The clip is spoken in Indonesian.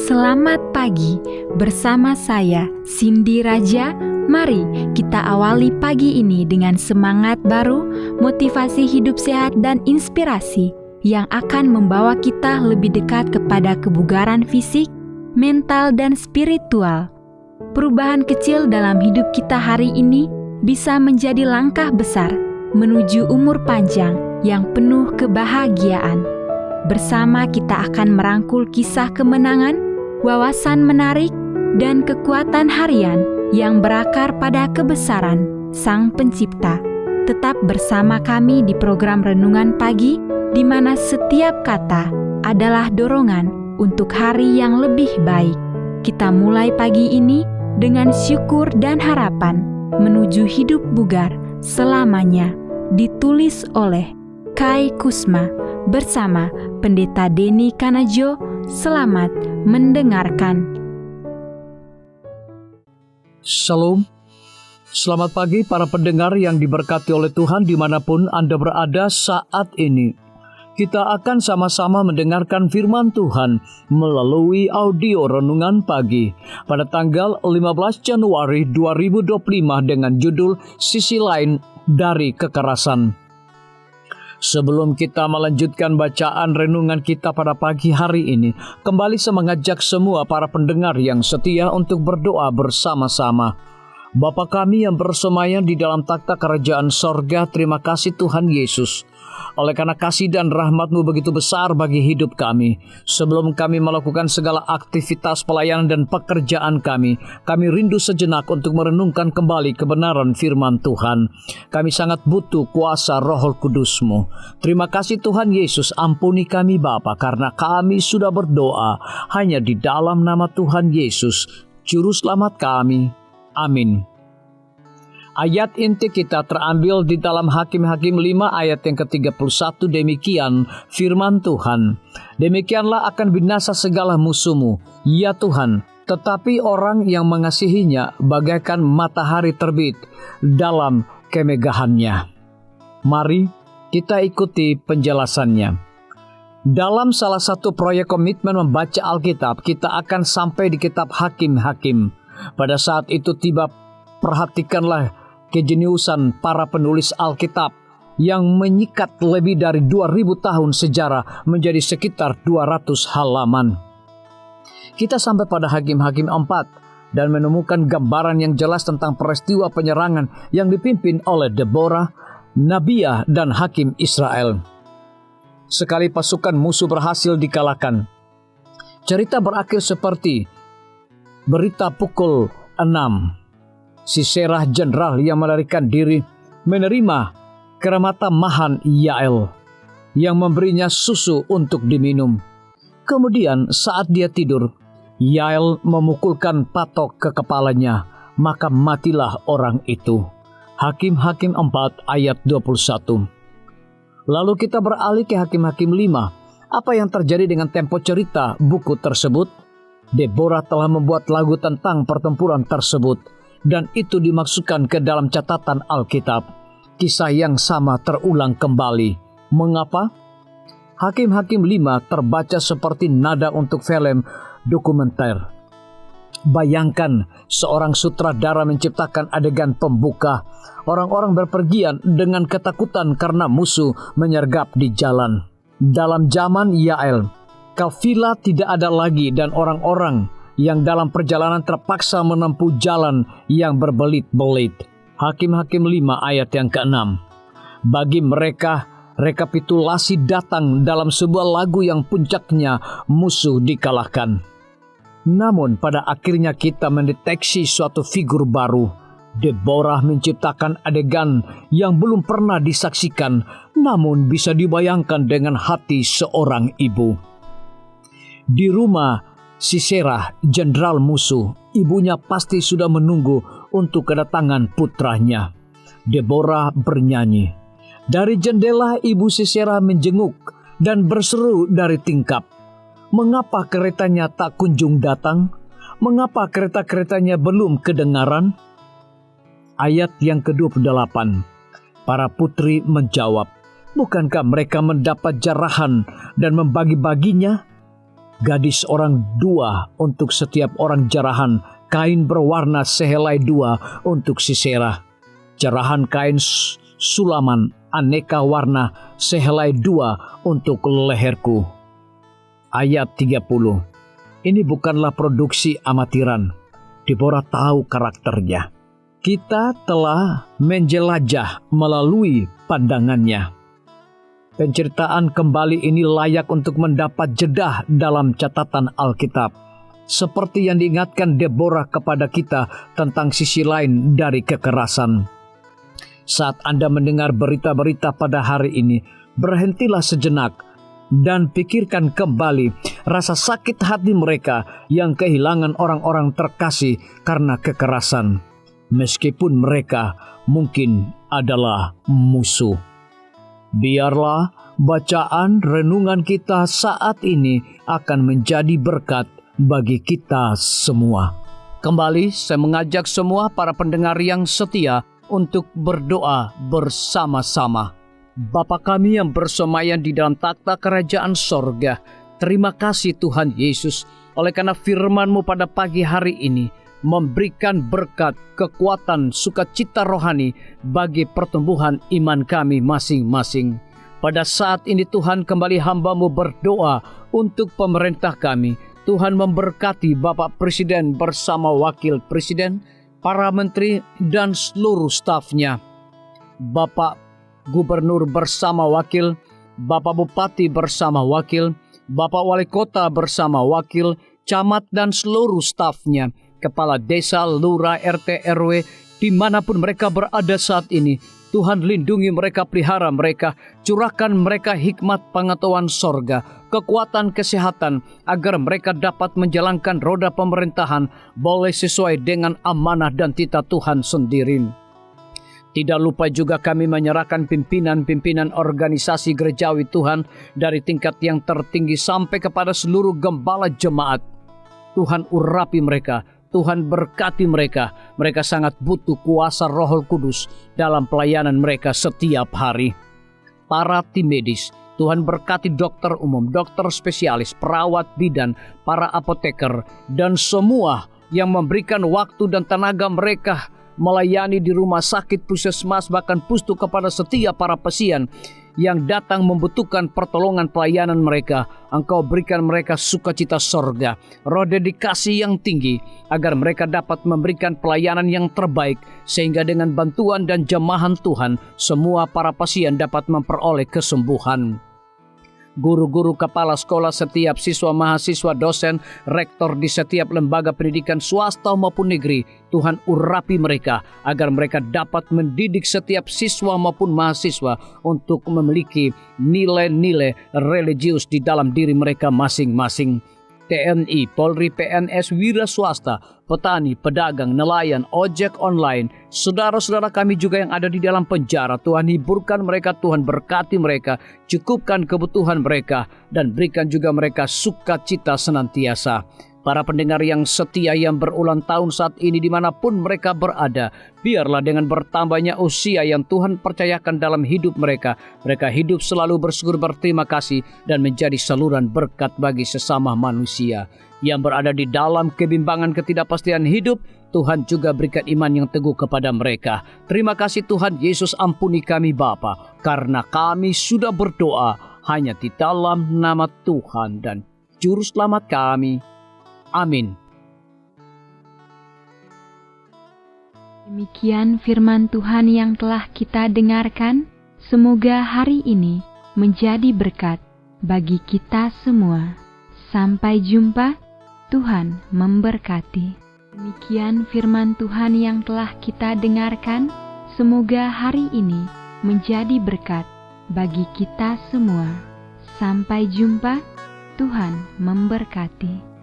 Selamat pagi bersama saya Cindy Raja. Mari kita awali pagi ini dengan semangat baru, motivasi hidup sehat dan inspirasi yang akan membawa kita lebih dekat kepada kebugaran fisik, mental dan spiritual. Perubahan kecil dalam hidup kita hari ini bisa menjadi langkah besar menuju umur panjang yang penuh kebahagiaan. Bersama kita akan merangkul kisah kemenangan, wawasan menarik, dan kekuatan harian yang berakar pada kebesaran Sang Pencipta. Tetap bersama kami di program Renungan Pagi, di mana setiap kata adalah dorongan untuk hari yang lebih baik. Kita mulai pagi ini dengan syukur dan harapan menuju hidup bugar selamanya. Ditulis oleh Kai Kusma bersama Pendeta Denny Kanajo. Selamat mendengarkan. Shalom. Selamat pagi para pendengar yang diberkati oleh Tuhan dimanapun Anda berada saat ini. Kita akan sama-sama mendengarkan firman Tuhan melalui audio Renungan Pagi pada tanggal 15 Januari 2025 dengan judul Sisi Lain dari Kekerasan. Sebelum kita melanjutkan bacaan renungan kita pada pagi hari ini, kembali saya mengajak semua para pendengar yang setia untuk berdoa bersama-sama. Bapa kami yang bersemayam di dalam takhta kerajaan sorga, terima kasih Tuhan Yesus. Oleh karena kasih dan rahmat-Mu begitu besar bagi hidup kami. Sebelum kami melakukan segala aktivitas pelayanan dan pekerjaan kami rindu sejenak untuk merenungkan kembali kebenaran firman Tuhan. Kami sangat butuh kuasa Roh Kudus-Mu. Terima kasih Tuhan Yesus, ampuni kami Bapa, karena kami sudah berdoa hanya di dalam nama Tuhan Yesus, Juru Selamat kami. Amin. Ayat inti kita terambil di dalam Hakim-Hakim 5 ayat yang ke-31. Demikian firman Tuhan. Demikianlah akan binasa segala musuhmu, ya Tuhan, tetapi orang yang mengasihinya bagaikan matahari terbit dalam kemegahannya. Mari kita ikuti penjelasannya. Dalam salah satu proyek komitmen membaca Alkitab, kita akan sampai di kitab Hakim-Hakim. Pada saat itu tiba, perhatikanlah kejeniusan para penulis Alkitab yang menyikat lebih dari 2000 tahun sejarah menjadi sekitar 200 halaman. Kita sampai pada Hakim-Hakim 4 dan menemukan gambaran yang jelas tentang peristiwa penyerangan yang dipimpin oleh Deborah, Nabiah, dan Hakim Israel. Sekali pasukan musuh berhasil dikalahkan, cerita berakhir seperti berita pukul 6. Sisera jenderal yang melarikan diri menerima keramatan Yael yang memberinya susu untuk diminum. Kemudian saat dia tidur, Yael memukulkan patok ke kepalanya, maka matilah orang itu. Hakim-Hakim 4 ayat 21. Lalu kita beralih ke Hakim-Hakim 5. Apa yang terjadi dengan tempo cerita buku tersebut? Deborah telah membuat lagu tentang pertempuran tersebut, dan itu dimasukkan ke dalam catatan Alkitab. Kisah yang sama terulang kembali. Mengapa? Hakim-Hakim 5 terbaca seperti nada untuk film dokumenter. Bayangkan seorang sutradara menciptakan adegan pembuka. Orang-orang berpergian dengan ketakutan karena musuh menyergap di jalan. Dalam zaman Yael, kafilah tidak ada lagi dan orang-orang yang dalam perjalanan terpaksa menempuh jalan yang berbelit-belit. Hakim-Hakim 5 ayat yang ke-6. Bagi mereka, rekapitulasi datang dalam sebuah lagu yang puncaknya musuh dikalahkan. Namun pada akhirnya kita mendeteksi suatu figur baru. Deborah menciptakan adegan yang belum pernah disaksikan, namun bisa dibayangkan dengan hati seorang ibu. Di rumah Sisera, jenderal musuh, ibunya pasti sudah menunggu untuk kedatangan putranya. Deborah bernyanyi. Dari jendela ibu Sisera menjenguk dan berseru dari tingkap. Mengapa keretanya tak kunjung datang? Mengapa kereta-keretanya belum kedengaran? Ayat yang ke-28. Para putri menjawab, bukankah mereka mendapat jarahan dan membagi-baginya? gadis orang 2 untuk setiap orang jarahan, kain berwarna sehelai 2 untuk Sisera, jarahan kain sulaman aneka warna sehelai 2 untuk leherku. Ayat 30. Ini bukanlah produksi amatiran. Deborah tahu karakternya. Kita telah menjelajah melalui pandangannya. Penceritaan kembali ini layak untuk mendapat jedah dalam catatan Alkitab. Seperti yang diingatkan Deborah kepada kita tentang sisi lain dari kekerasan. Saat Anda mendengar berita-berita pada hari ini, berhentilah sejenak dan pikirkan kembali rasa sakit hati mereka yang kehilangan orang-orang terkasih karena kekerasan. Meskipun mereka mungkin adalah musuh. Biarlah bacaan renungan kita saat ini akan menjadi berkat bagi kita semua. Kembali saya mengajak semua para pendengar yang setia untuk berdoa bersama-sama. Bapa kami yang bersemayam di dalam takhta kerajaan sorga, terima kasih Tuhan Yesus oleh karena firman-Mu pada pagi hari ini memberikan berkat, kekuatan, sukacita rohani bagi pertumbuhan iman kami masing-masing. Pada saat ini Tuhan, kembali hamba-Mu berdoa untuk pemerintah kami. Tuhan memberkati Bapak Presiden bersama Wakil Presiden, para menteri dan seluruh stafnya. Bapak Gubernur bersama wakil, Bapak Bupati bersama wakil, Bapak Wali Kota bersama wakil, camat dan seluruh stafnya, kepala desa, lurah, RT, RW, dimanapun mereka berada saat ini. Tuhan lindungi mereka, pelihara mereka, curahkan mereka hikmat pengetahuan sorga, kekuatan kesehatan, agar mereka dapat menjalankan roda pemerintahan boleh sesuai dengan amanah dan titah Tuhan sendiri. Tidak lupa juga kami menyerahkan pimpinan-pimpinan organisasi gerejawi Tuhan dari tingkat yang tertinggi sampai kepada seluruh gembala jemaat. Tuhan urapi mereka, Tuhan berkati mereka. Mereka sangat butuh kuasa Roh Kudus dalam pelayanan mereka setiap hari. Para tim medis, Tuhan berkati dokter umum, dokter spesialis, perawat bidan, para apoteker, dan semua yang memberikan waktu dan tenaga mereka melayani di rumah sakit, puskesmas, bahkan pustu kepada setiap para pasien yang datang membutuhkan pertolongan pelayanan mereka. Engkau berikan mereka sukacita sorga, roh dedikasi yang tinggi, agar mereka dapat memberikan pelayanan yang terbaik, sehingga dengan bantuan dan jamahan Tuhan, semua para pasien dapat memperoleh kesembuhan. Guru-guru, kepala sekolah, setiap siswa, mahasiswa, dosen, rektor di setiap lembaga pendidikan swasta maupun negeri, Tuhan urapi mereka agar mereka dapat mendidik setiap siswa maupun mahasiswa untuk memiliki nilai-nilai religius di dalam diri mereka masing-masing. TNI, Polri, PNS, wira swasta, petani, pedagang, nelayan, ojek online, saudara-saudara kami juga yang ada di dalam penjara, Tuhan hiburkan mereka, Tuhan berkati mereka, cukupkan kebutuhan mereka, dan berikan juga mereka sukacita senantiasa. Para pendengar yang setia yang berulang tahun saat ini dimanapun mereka berada, biarlah dengan bertambahnya usia yang Tuhan percayakan dalam hidup mereka, mereka hidup selalu bersyukur, berterima kasih, dan menjadi saluran berkat bagi sesama manusia. Yang berada di dalam kebimbangan ketidakpastian hidup, Tuhan juga berikan iman yang teguh kepada mereka. Terima kasih Tuhan Yesus, ampuni kami Bapa, karena kami sudah berdoa hanya di dalam nama Tuhan dan Juru Selamat kami. Amin. Demikian firman Tuhan yang telah kita dengarkan. Semoga hari ini menjadi berkat bagi kita semua. Sampai jumpa, Tuhan memberkati. Demikian firman Tuhan yang telah kita dengarkan. Semoga hari ini menjadi berkat bagi kita semua. Sampai jumpa, Tuhan memberkati.